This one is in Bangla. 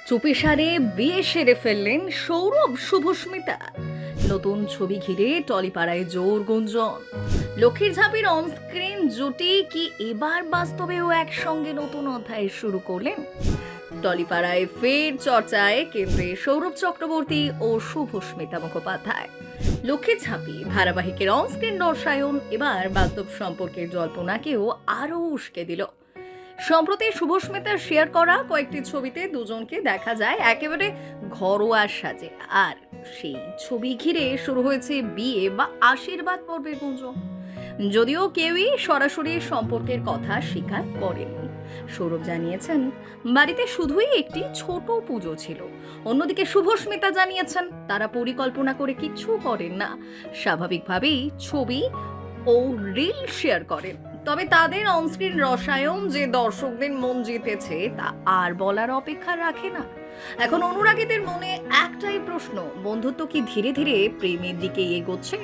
চুপিসারে বিয়ে সেরে ফেললেন সৌরভ শুভস্মিতা। নতুন ছবি ঘিরে টলিপাড়ায় জোর গুঞ্জন। লক্ষ্মীর ঝাঁপির অনস্ক্রিন জুটি কি এবার বাস্তবেও একসঙ্গে নতুন অধ্যায় শুরু করলেন? টলিপাড়ায় ফের চর্চায় কেন্দ্রে সৌরভ চক্রবর্তী ও শুভস্মিতা মুখোপাধ্যায়। লক্ষ্মীর ঝাঁপি ধারাবাহিকের অনস্ক্রিন রসায়ন এবার বাস্তব সম্পর্কের জল্পনাকেও আরও উস্কে দিল। সম্প্রতি শুভস্মিতার শেয়ার করা কয়েকটি ছবিতে দুজনকে দেখা যায় একেবারে ঘরোয়া সাজে, আর সেই ছবি ঘিরে শুরু হয়েছে বিয়ে বা আশীর্বাদ পর্বের গুঞ্জন। যদিও কেউই সরাসরি সম্পর্কের কথা স্বীকার করেননি। সৌরভ জানিয়েছেন বাড়িতে শুধুই একটি ছোট পুজো ছিল। অন্যদিকে শুভস্মিতা জানিয়েছেন তারা পরিকল্পনা করে কিচ্ছু করেন না, স্বাভাবিকভাবেই ছবি ও রিল শেয়ার করেন। তবে তাদের অনস্ক্রিন রসায়ন যে দর্শকদের মন জিতেছে তা আর বলার অপেক্ষা রাখে না। এখন অনুরাগীদের মনে একটাই প্রশ্ন, বন্ধুত্ব কি ধীরে ধীরে প্রেমের দিকে এগোচ্ছে?